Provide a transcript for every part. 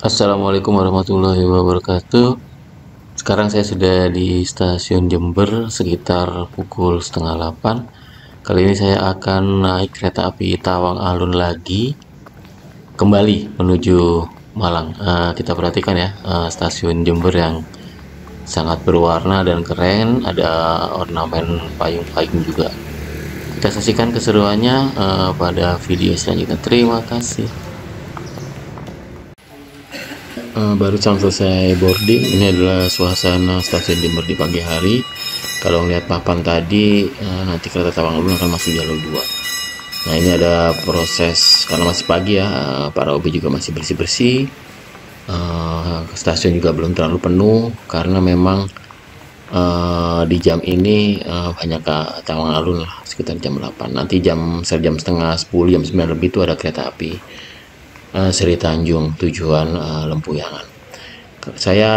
Assalamualaikum warahmatullahi wabarakatuh. Sekarang saya sudah di stasiun Jember sekitar pukul setengah 8. Kali ini saya akan naik kereta api Tawang Alun lagi kembali menuju Malang. Kita perhatikan ya, stasiun Jember yang sangat berwarna dan keren, ada ornamen payung-payung juga. Kita saksikan keseruannya pada video selanjutnya. Terima kasih. Barusan selesai boarding. Ini adalah suasana stasiun Jember di pagi hari. Kalau melihat papan tadi, nanti kereta Tawang Alun akan masuk jalur 2. Nah, ini ada proses karena masih pagi ya, para OB juga masih bersih-bersih. Stasiun juga belum terlalu penuh karena memang di jam ini banyak ke Tawang Alun lah, sekitar jam 8. Nanti jam setengah 10, jam 9 lebih itu ada kereta api Sri Tanjung tujuan Lempuyangan. Saya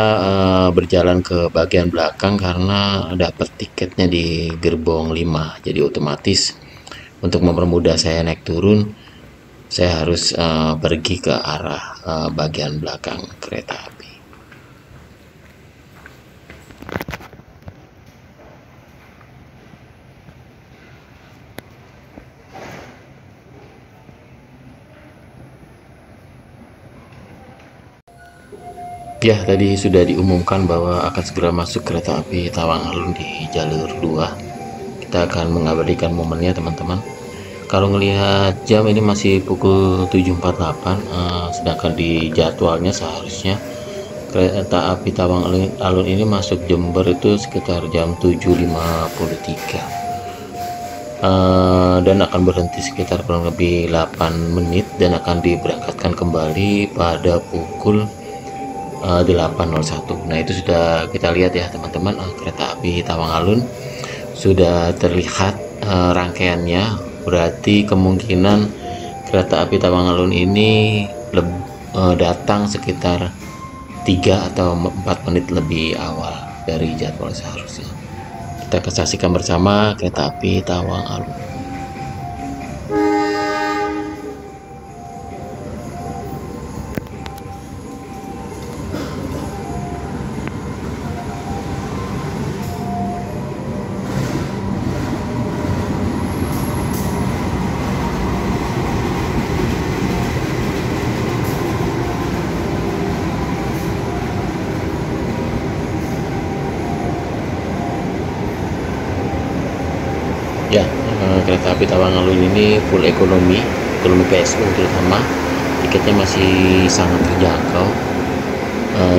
berjalan ke bagian belakang karena dapat tiketnya di gerbong 5, jadi otomatis untuk mempermudah saya naik turun, saya harus pergi ke arah bagian belakang kereta api. Ya, tadi sudah diumumkan bahwa akan segera masuk kereta api Tawang Alun di jalur 2. Kita akan mengabadikan momennya, teman-teman. Kalau ngelihat jam ini masih pukul 7.48, sedangkan di jadwalnya seharusnya kereta api Tawang Alun ini masuk Jember itu sekitar jam 7.53. Dan akan berhenti sekitar kurang lebih 8 menit dan akan diberangkatkan kembali pada pukul 8.01. Nah, itu sudah kita lihat ya teman-teman, kereta api Tawang Alun sudah terlihat rangkaiannya. Berarti kemungkinan kereta api Tawang Alun ini datang sekitar 3 atau 4 menit lebih awal dari jadwal seharusnya. Kita saksikan bersama kereta api Tawang Alun. Ya, kereta api Tawang Alun ini full ekonomi PSU terutama. Tiketnya masih sangat terjangkau.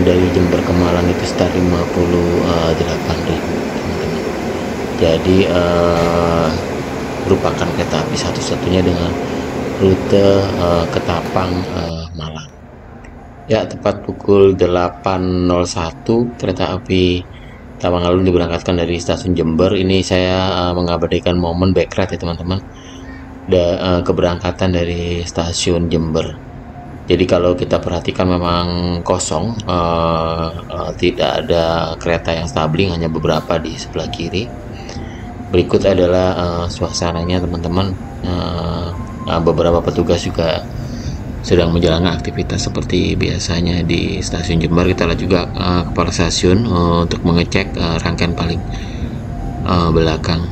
Dari Jember ke Malang itu sekitar 58.000, teman-teman. Jadi merupakan kereta api satu-satunya dengan rute Ketapang Malang. Ya, tepat pukul 8.01 kereta api Tawang Alun diberangkatkan dari stasiun Jember. Ini saya mengabadikan momen backride ya teman-teman, keberangkatan dari stasiun Jember. Jadi kalau kita perhatikan memang kosong, tidak ada kereta yang stabling, hanya beberapa di sebelah kiri. Berikut adalah suasananya teman-teman. Beberapa petugas juga sedang menjalankan aktivitas seperti biasanya di stasiun Jember. Kita lihat juga kepala stasiun untuk mengecek rangkaian paling belakang.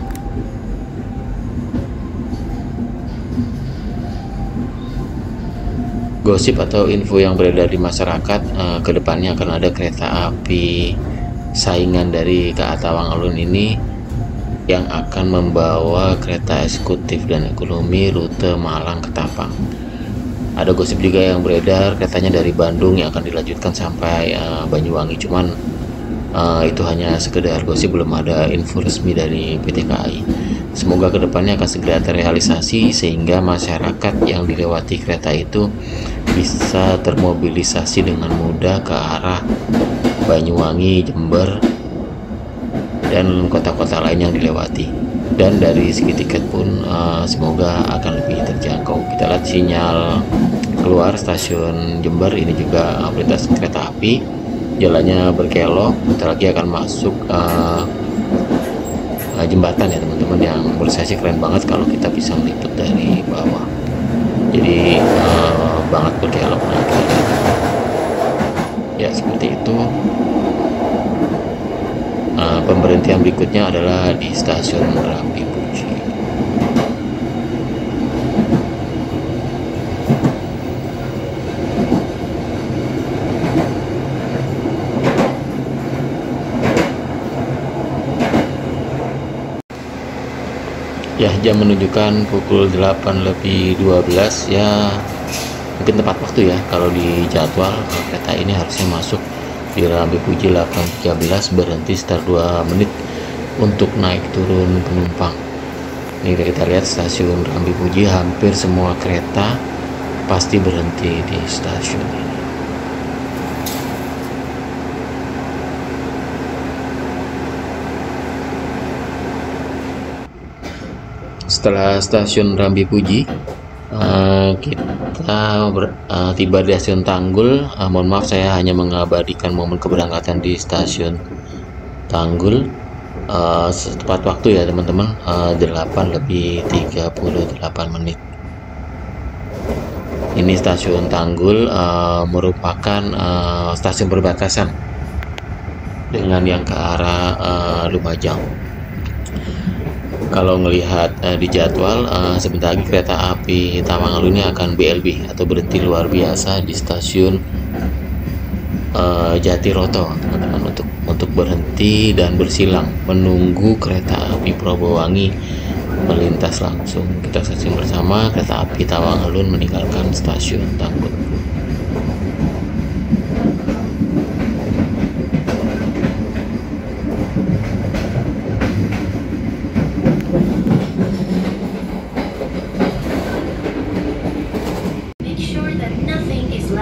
Gosip atau info yang beredar di masyarakat, kedepannya akan ada kereta api saingan dari KA Tawang Alun ini yang akan membawa kereta eksekutif dan ekonomi rute Malang Ketapang. Ada gosip juga yang beredar katanya dari Bandung yang akan dilanjutkan sampai Banyuwangi, cuman itu hanya sekedar gosip, belum ada info resmi dari PT KAI. Semoga kedepannya akan segera terrealisasi sehingga masyarakat yang dilewati kereta itu bisa termobilisasi dengan mudah ke arah Banyuwangi, Jember, dan kota-kota lain yang dilewati. Dan dari segi tiket pun semoga akan lebih terjangkau. Kita lihat sinyal keluar stasiun Jember, ini juga melintas kereta api, jalannya berkelok. Bentar lagi akan masuk jembatan ya teman-teman, yang menurut saya sih keren banget kalau kita bisa meliput dari bawah. Jadi banget berkelok. Nah, Pemberhentian berikutnya adalah di stasiun Rambi Puji. Ya, jam menunjukkan pukul 8:12 ya, mungkin tepat waktu ya kalau di jadwal. Kereta ini harusnya masuk di Rambi Puji 8:13, berhenti sekitar 2 menit untuk naik turun penumpang. Ini kita lihat stasiun Rambi Puji, hampir semua kereta pasti berhenti di stasiun ini. Setelah stasiun Rambi Puji, kita tiba di stasiun Tanggul. Mohon maaf, saya hanya mengabadikan momen keberangkatan di stasiun Tanggul tepat waktu ya teman-teman, 8:38. Ini stasiun Tanggul merupakan stasiun perbatasan dengan yang ke arah Lumajang. Kalau melihat di jadwal, sebentar lagi kereta api Tawang-Alun ini akan BLB atau berhenti luar biasa di stasiun Jatiroto, teman-teman, untuk berhenti dan bersilang menunggu kereta api Probowangi melintas langsung. Kita saksikan bersama kereta api Tawang-Alun meninggalkan stasiun Tanggul.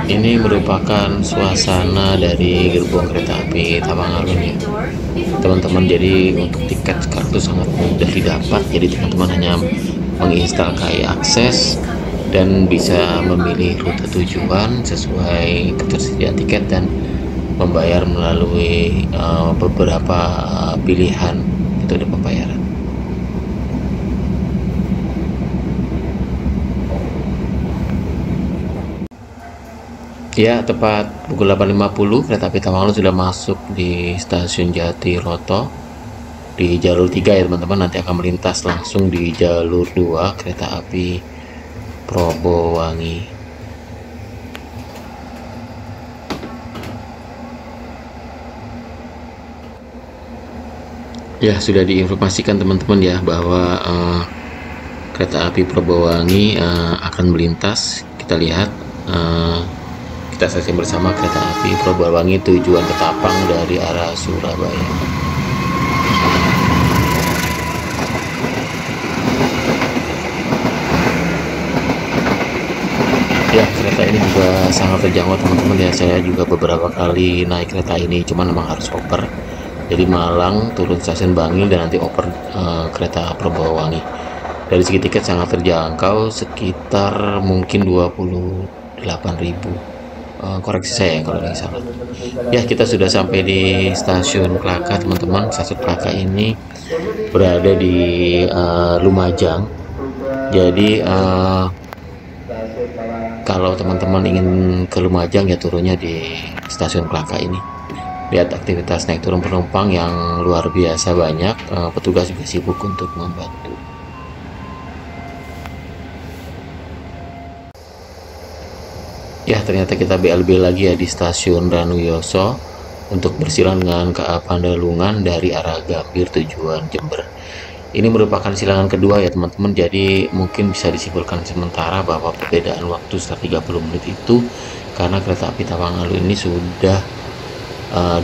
Ini merupakan suasana dari gerbong kereta api Tawang-Alun ya, teman-teman. Jadi untuk tiket sekarang itu sangat mudah didapat. Jadi teman-teman hanya menginstal KAI Akses dan bisa memilih rute tujuan sesuai ketersediaan tiket dan membayar melalui beberapa pilihan metode pembayaran. Ya, tepat pukul 8:50 kereta api Tawang-Alun sudah masuk di stasiun Jatiroto di jalur 3 ya teman-teman. Nanti akan melintas langsung di jalur 2 kereta api Probowangi. Ya, sudah diinformasikan teman-teman ya bahwa kereta api Probowangi akan melintas. Kita lihat, kita saksikan bersama kereta api Probowangi tujuan Ketapang dari arah Surabaya. Ya, kereta ini juga sangat terjangkau teman-teman ya. Saya juga beberapa kali naik kereta ini, cuman memang harus oper. Jadi Malang turun stasiun Bangil dan nanti oper kereta Probowangi. Dari segi tiket sangat terjangkau, sekitar mungkin 28.000. Koreksi saya kalau tidak salah. Ya, kita sudah sampai di stasiun Klaka teman-teman. Stasiun Klaka ini berada di Lumajang. Jadi kalau teman-teman ingin ke Lumajang ya turunnya di stasiun Klaka ini. Lihat aktivitas naik turun penumpang yang luar biasa banyak. Petugas juga sibuk untuk membantu. Ya, ternyata kita BLB lagi ya di stasiun Ranuyoso untuk bersilang dengan KA Pandalungan dari arah Gambir tujuan Jember. Ini merupakan silangan kedua ya teman-teman. Jadi mungkin bisa disimpulkan sementara bahwa perbedaan waktu sekitar 30 menit itu karena kereta api Tawang-Alun ini sudah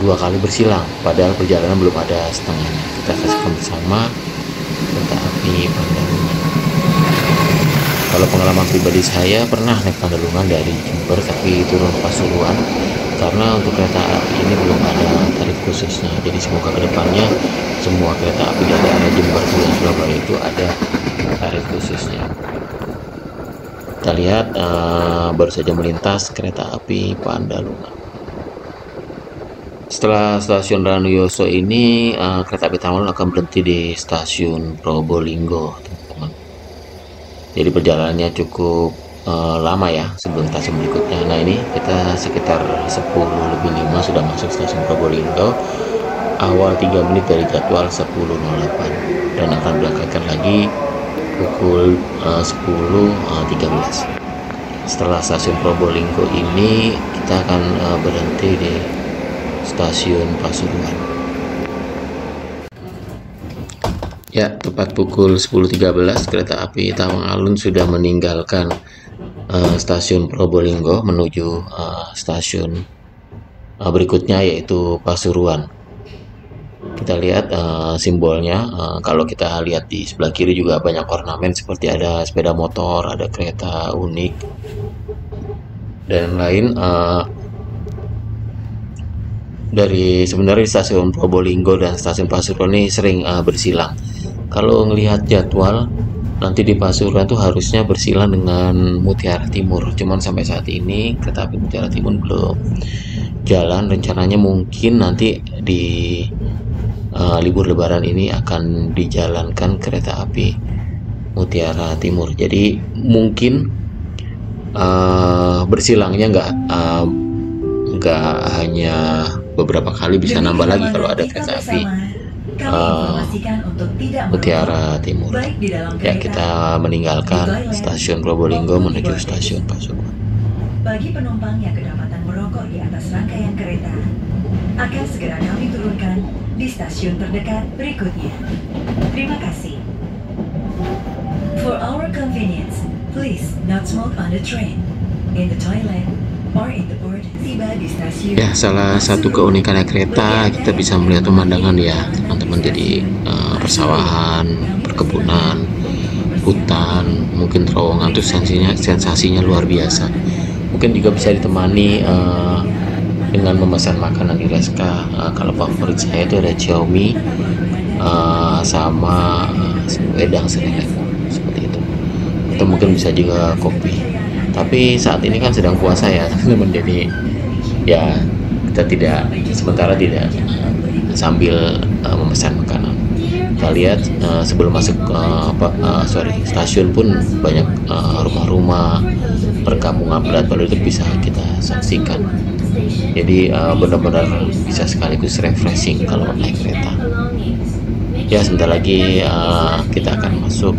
2 kali bersilang, padahal perjalanan belum ada setengahnya. Kita saksikan bersama kereta api Pandalungan. Kalau pengalaman pribadi saya pernah naik Pandalungan dari Jember tapi turun Pasuruan, karena untuk kereta api ini belum ada tarif khususnya. Jadi semoga kedepannya semua kereta api dari arah Jember ke Surabaya itu ada tarif khususnya. Kita lihat baru saja melintas kereta api Pandalungan. Setelah stasiun Ranuyoso ini kereta api Tawang-Alun akan berhenti di stasiun Probolinggo teman-teman. Jadi perjalanannya cukup lama ya sebelum stasiun berikutnya. Nah ini kita sekitar 10 lebih 5 sudah masuk stasiun Probolinggo, awal 3 menit dari jadwal 10.08, dan akan berangkatkan lagi pukul 10.13. Setelah stasiun Probolinggo ini kita akan berhenti di stasiun Pasuruan. Ya, tepat pukul 10.13 kereta api Tawang Alun sudah meninggalkan stasiun Probolinggo menuju stasiun berikutnya, yaitu Pasuruan. Kita lihat simbolnya. Kalau kita lihat di sebelah kiri juga banyak ornamen seperti ada sepeda motor, ada kereta unik dan lain. Dari sebenarnya stasiun Probolinggo dan stasiun Pasuruan ini sering bersilang. Kalau ngelihat jadwal, nanti di Pasuruan tuh harusnya bersilang dengan Mutiara Timur. Cuman sampai saat ini kereta api Mutiara Timur belum jalan. Rencananya mungkin nanti di libur lebaran ini akan dijalankan kereta api Mutiara Timur. Jadi mungkin bersilangnya nggak hanya beberapa kali, bisa nambah lagi kalau ada kereta api Mutiara Timur. Ya, kita meninggalkan stasiun Probolinggo menuju stasiun Pasuruan. Bagi penumpang yang kedapatan merokok di atas rangkaian kereta, akan segera kami turunkan di stasiun terdekat berikutnya. Terima kasih. For our convenience, please not smoke on the train, in the toilet, or in the board. Tiba di stasiun. Ya, salah satu keunikannya kereta, kita bisa melihat pemandangan ya teman-teman. Jadi persawahan, perkebunan, hutan, mungkin terowongan tuh sensasinya luar biasa. Mungkin juga bisa ditemani dengan memesan makanan di Reska. Kalau favorit saya itu ada Xiaomi sama wedang selelek seperti itu, atau mungkin bisa juga kopi. Tapi saat ini kan sedang puasa ya teman-teman, jadi ya kita sementara tidak sambil memesan makanan. Kita lihat sebelum masuk stasiun pun banyak rumah-rumah perkampungan padat penduduk itu bisa kita saksikan. Jadi benar-benar bisa sekaligus refreshing kalau naik kereta. Ya, sebentar lagi kita akan masuk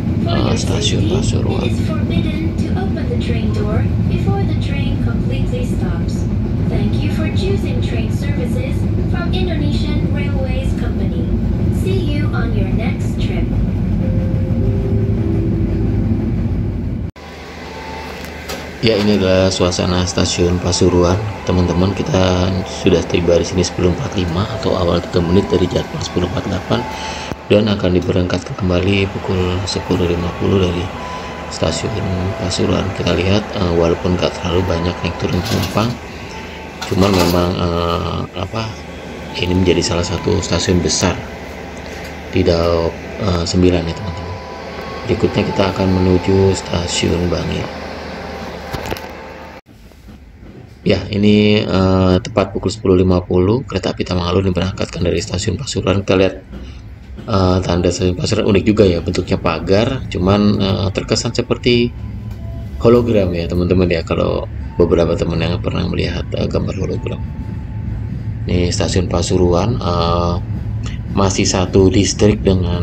stasiun Pasuruan. Thank you for choosing train services from Indonesian Railways Company. See you on your next trip. Ya, ini adalah suasana stasiun Pasuruan, teman-teman. Kita sudah tiba di sini 10.45 atau awal 3 menit dari jadwal 10.48, dan akan diberangkatkan kembali pukul 10.50 dari stasiun Pasuruan. Kita lihat walaupun gak terlalu banyak naik turun penumpang, cuman memang ini menjadi salah satu stasiun besar di Daop 9 ya teman-teman. Berikutnya kita akan menuju stasiun Bangil. Ya, ini tepat pukul 10.50 kereta api Tawang Alun diberangkatkan dari stasiun Pasuruan. Kita lihat tanda stasiun Pasuruan unik juga ya, bentuknya pagar, cuman terkesan seperti hologram ya teman-teman ya, kalau beberapa teman yang pernah melihat gambar hologram. Ini stasiun Pasuruan, masih satu distrik dengan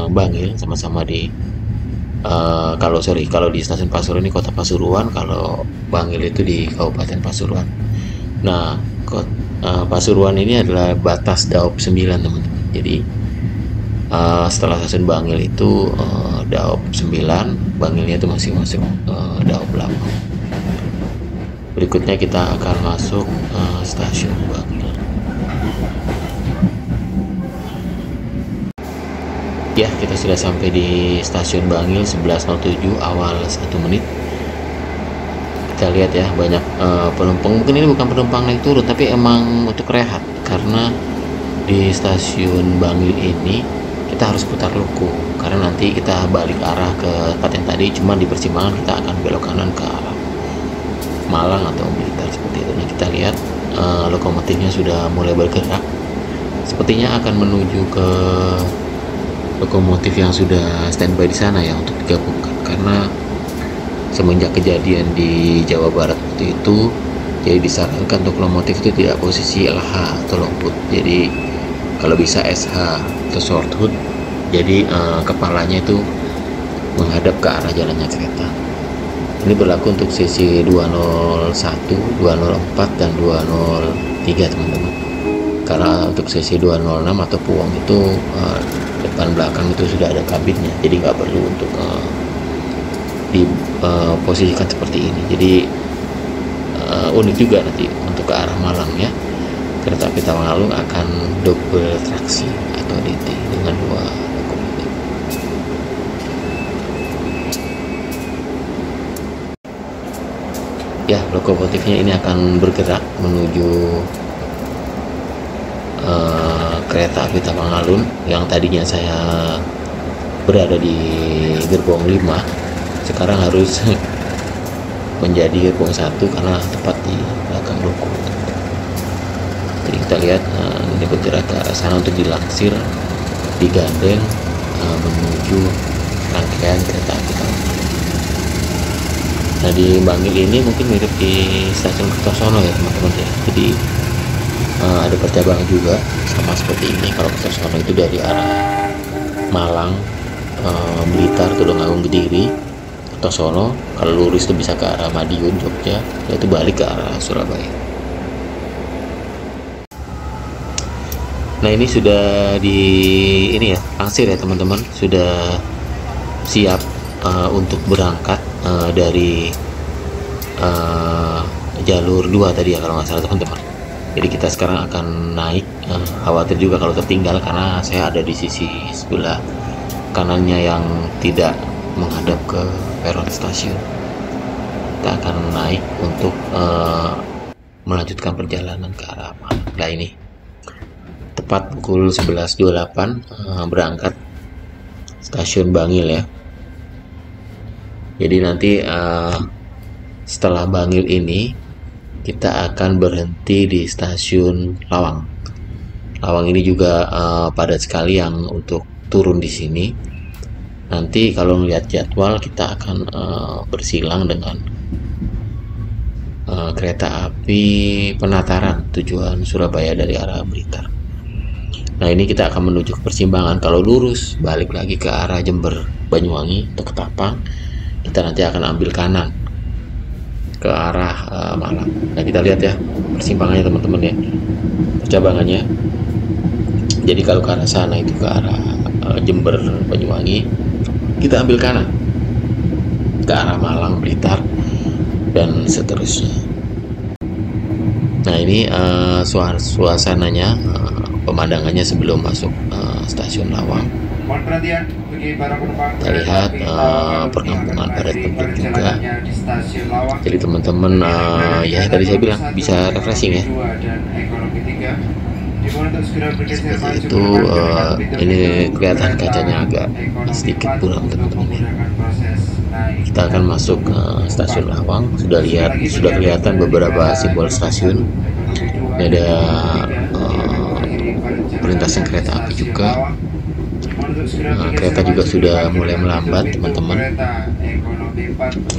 Bangil, sama-sama di kalau di stasiun Pasuruan ini kota Pasuruan, kalau Bangil itu di Kabupaten Pasuruan. Nah, Pasuruan ini adalah batas Daop 9 teman-teman. Jadi setelah stasiun Bangil itu Daop 9, Bangilnya itu masih masuk Daop 8. Berikutnya kita akan masuk stasiun Bangil. Ya, kita sudah sampai di stasiun Bangil 11.07 awal 1 menit. Kita lihat ya, banyak penumpang. Mungkin ini bukan penumpang naik turun, tapi emang untuk rehat, karena di stasiun Bangil ini kita harus putar loko, karena nanti kita balik arah ke tempat yang tadi, cuma di persimpangan kita akan belok kanan ke arah Malang atau Blitar seperti itu. Nah, kita lihat lokomotifnya sudah mulai bergerak, sepertinya akan menuju ke lokomotif yang sudah standby di sana ya untuk digabungkan, karena semenjak kejadian di Jawa Barat waktu itu, jadi disarankan untuk lokomotif itu tidak posisi LH atau long hood, jadi kalau bisa SH atau short hood, jadi kepalanya itu menghadap ke arah jalannya kereta. Ini berlaku untuk sisi 201, 204, dan 203 teman-teman. Karena untuk sesi 206 atau puong itu depan belakang itu sudah ada kabinnya, jadi nggak perlu untuk diposisikan seperti ini. Jadi unik juga nanti untuk ke arah Malang ya, kereta api Tawang Alun akan double traksi atau DT dengan 2 lokomotif. Ya, lokomotifnya ini akan bergerak menuju kereta api Tawang Alun yang tadinya saya berada di gerbong 5, sekarang harus menjadi gerbong 1 karena tepat di belakang lokomotif. Jadi kita lihat ini bergerak ke arah sana untuk dilansir, digandeng menuju rangkaian kereta api Tawang Alun. Nah, di Bangil ini mungkin mirip di stasiun Kertosono ya teman-teman ya. Jadi ada percabangan juga sama seperti ini. Kalau Kertosono itu dari arah Malang, Blitar, Tulungagung, Kediri, Kertosono. Kalau lurus itu bisa ke arah Madiun, Jogja, yaitu balik ke arah Surabaya. Nah, ini sudah langsir ya teman-teman, sudah siap untuk berangkat dari jalur 2 tadi ya kalau nggak salah teman-teman. Jadi kita sekarang akan naik, khawatir juga kalau tertinggal karena saya ada di sisi sebelah kanannya yang tidak menghadap ke peron stasiun. Kita akan naik untuk melanjutkan perjalanan ke arah Malang. Nah, ini tepat pukul 11.28 berangkat stasiun Bangil ya. Jadi nanti setelah Bangil ini kita akan berhenti di stasiun Lawang. Lawang ini juga padat sekali yang untuk turun di sini. Nanti kalau melihat jadwal kita akan bersilang dengan kereta api Penataran tujuan Surabaya dari arah Blitar. Nah, ini kita akan menuju ke persimpangan. Kalau lurus balik lagi ke arah Jember, Banyuwangi atau Ketapang, kita nanti akan ambil kanan ke arah Malang. Nah, kita lihat ya persimpangannya teman-teman ya, percabangannya. Jadi kalau ke arah sana itu ke arah Jember, Banyuwangi, kita ambil kanan ke arah Malang, Blitar, dan seterusnya. Nah, ini suasananya, pemandangannya sebelum masuk stasiun Lawang. Kita lihat perkampungan padat penduduk juga. Jadi teman-teman ya tadi saya bilang bisa refreshing ya. Seperti itu. Ini kelihatan kacanya agak sedikit buram teman-teman ya. Kita akan masuk ke stasiun Lawang. Sudah kelihatan beberapa simbol stasiun. Ini ada perlintasan kereta api juga. Kereta juga sudah mulai melambat teman-teman,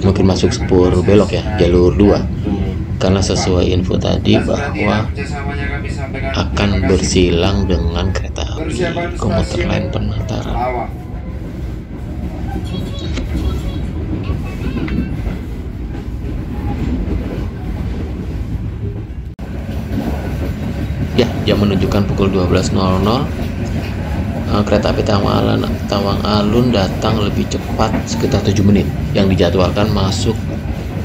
mungkin masuk spur belok ya, jalur 2, karena sesuai info tadi bahwa akan bersilang dengan kereta api komuter lain Penataran. Ya, jam menunjukkan pukul 12.00. Kereta api Tawang Alun datang lebih cepat sekitar 7 menit. Yang dijadwalkan masuk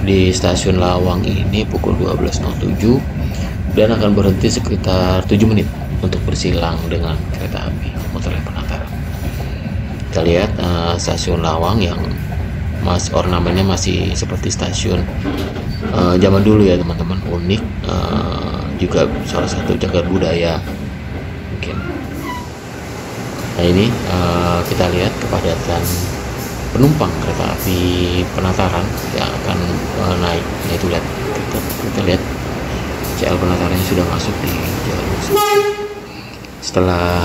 di stasiun Lawang ini pukul 12.07 dan akan berhenti sekitar 7 menit untuk bersilang dengan kereta api komuter lain Penataran. Kita lihat stasiun Lawang yang ornamennya masih seperti stasiun zaman dulu ya teman-teman, unik, juga salah satu cagar budaya mungkin. Nah, ini kita lihat kepadatan penumpang kereta api Penataran yang akan naik. Nah, itu lihat kita lihat CL Penatarannya sudah masuk di jalur 1. Setelah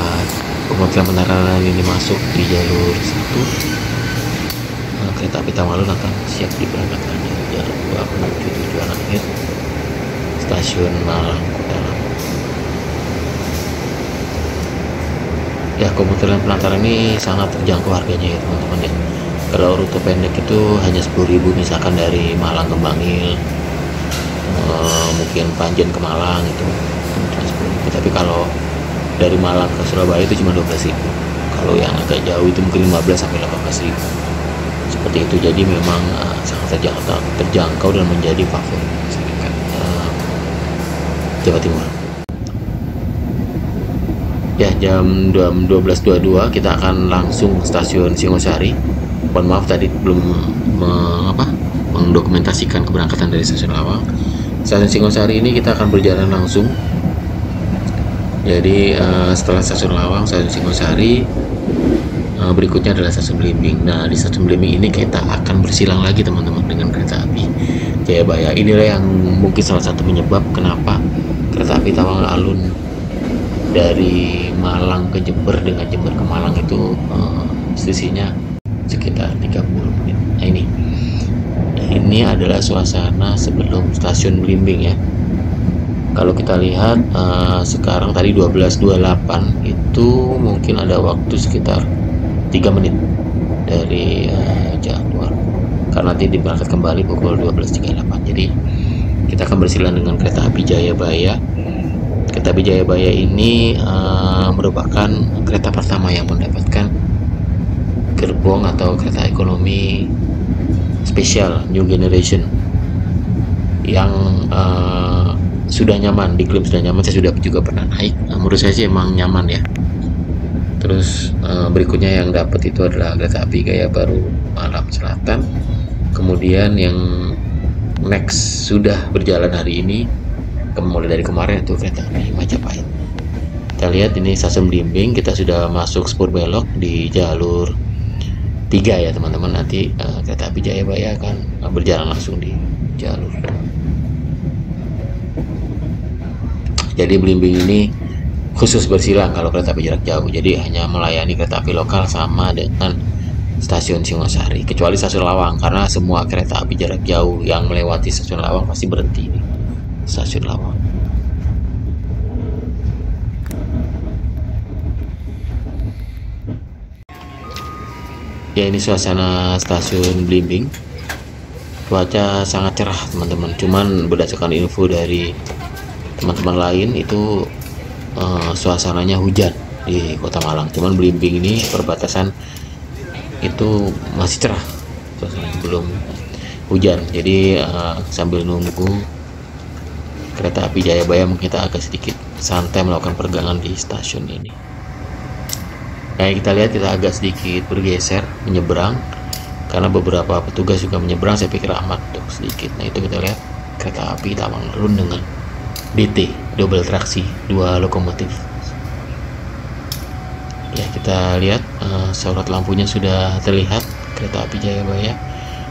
komuter Penataran ini masuk di jalur 1, kereta api Tawang akan siap diberangkatkan dari jalur 2 menuju tujuan akhir stasiun Malang Kota Lama. Ya, komuter lain penantara ini sangat terjangkau harganya ya teman-teman ya. Kalau rute pendek itu hanya 10.000 misalkan dari Malang ke Bangil, mungkin Panjen ke Malang itu cuma 10.000. Tapi kalau dari Malang ke Surabaya itu cuma 12.000. Kalau yang agak jauh itu mungkin 15 sampai 18.000. Seperti itu, jadi memang sangat terjangkau dan menjadi favorit masyarakat Jawa Timur. Ya, jam 12.22 kita akan langsung stasiun Singosari. Mohon maaf tadi belum mendokumentasikan keberangkatan dari stasiun Lawang. Stasiun Singosari ini kita akan berjalan langsung. Jadi setelah stasiun Lawang, stasiun Singosari, berikutnya adalah stasiun Belimbing. Nah, di stasiun Belimbing ini kita akan bersilang lagi teman-teman dengan kereta api Jayabaya. Inilah yang mungkin salah satu penyebab kenapa kereta api Tawang Alun dari Malang ke Jember dengan Jember ke Malang itu selisihnya sekitar 30 menit. Nah, ini adalah suasana sebelum stasiun Belimbing ya. Kalau kita lihat sekarang tadi 12.28 itu mungkin ada waktu sekitar 3 menit dari jalur, karena nanti diberangkat kembali pukul 12.38. Jadi kita akan bersilang dengan kereta api Jayabaya. Kereta api Jayabaya ini merupakan kereta pertama yang mendapatkan gerbong atau kereta ekonomi spesial New Generation yang sudah nyaman, diklaim sudah nyaman. Saya sudah juga pernah naik. Menurut saya sih emang nyaman ya. Terus berikutnya yang dapat itu adalah kereta api Gaya Baru Malam Selatan. Kemudian yang next sudah berjalan hari ini, mulai dari kemarin itu kereta api Majapahit. Kita lihat ini stasiun Belimbing, kita sudah masuk spur belok di jalur 3 ya teman-teman. Nanti kereta api Jayabaya akan berjalan langsung di jalur. Jadi Belimbing ini khusus bersilang kalau kereta api jarak jauh, jadi hanya melayani kereta api lokal sama dengan stasiun Singosari, kecuali stasiun Lawang, karena semua kereta api jarak jauh yang melewati stasiun Lawang pasti berhenti di stasiun Lawang. Ya, ini suasana stasiun Belimbing. Cuaca sangat cerah teman-teman, cuman berdasarkan info dari teman-teman lain itu suasananya hujan di Kota Malang. Cuman Belimbing ini perbatasan itu masih cerah, suasananya belum hujan. Jadi sambil nunggu kereta api Jayabaya mungkin kita agak sedikit santai melakukan pergangan di stasiun ini. Nah, kita lihat kita agak sedikit bergeser menyeberang karena beberapa petugas juga menyeberang. Saya pikir amat tuh sedikit. Nah, itu kita lihat kereta api Tawang Alun dengan DT double traksi 2 lokomotif. Ya, kita lihat sorot lampunya sudah terlihat kereta api Jayabaya.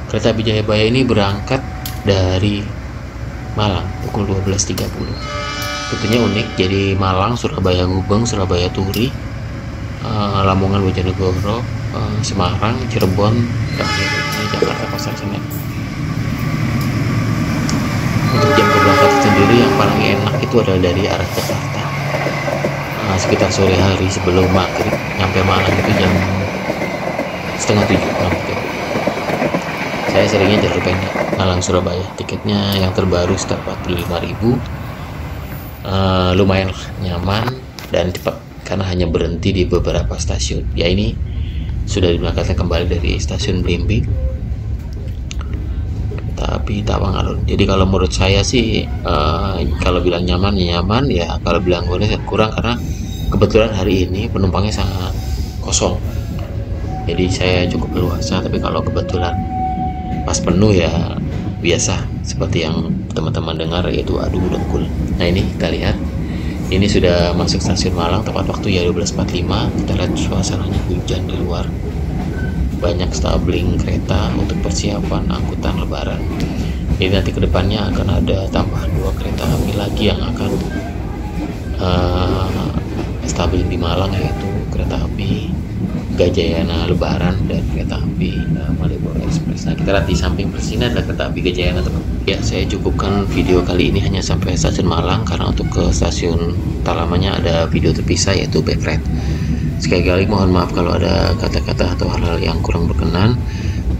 Kereta api Jayabaya ini berangkat dari Malang pukul 12.30. Rutenya unik, jadi Malang, Surabaya Gubeng, Surabaya Turi, Lamongan Bojonegoro, Semarang, Cirebon, Jakarta Pasar Senen. Untuk jam keberangkatan sendiri yang paling enak itu adalah dari arah Jakarta. Sekitar sore hari sebelum maghrib, nyampe Malang itu jam 6:30. Saya seringnya jalur pendek Malang Surabaya. Tiketnya yang terbaru sekitar 45.000. Lumayan nyaman dan cepat karena hanya berhenti di beberapa stasiun. Ya, ini sudah diberangkatkan kembali dari stasiun Belimbing, tapi Tawang Alun. Jadi kalau menurut saya sih kalau bilang nyaman ya nyaman, ya kalau bilang kurang karena kebetulan hari ini penumpangnya sangat kosong. Jadi saya cukup leluasa, tapi kalau kebetulan pas penuh ya biasa seperti yang teman-teman dengar, yaitu adu dengkul. Nah, ini kita lihat ini sudah masuk stasiun Malang tepat waktu ya 12.45. Kita lihat suasananya hujan di luar, banyak stabling kereta untuk persiapan angkutan lebaran. Jadi nanti kedepannya akan ada tambahan 2 kereta api lagi yang akan stabling di Malang, yaitu kereta api Gajayana Lebaran dan kereta api Malioboro Express. Backstreet. Nah, kita lihat di samping persis ini ada kereta api Gajayana teman. Ya, saya cukupkan video kali ini hanya sampai stasiun Malang, karena untuk ke stasiun Talamanya ada video terpisah yaitu Backstreet. Sekali lagi mohon maaf kalau ada kata-kata atau hal-hal yang kurang berkenan.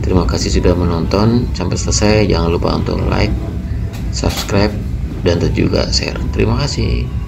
Terima kasih sudah menonton sampai selesai. Jangan lupa untuk like, subscribe, dan juga share. Terima kasih.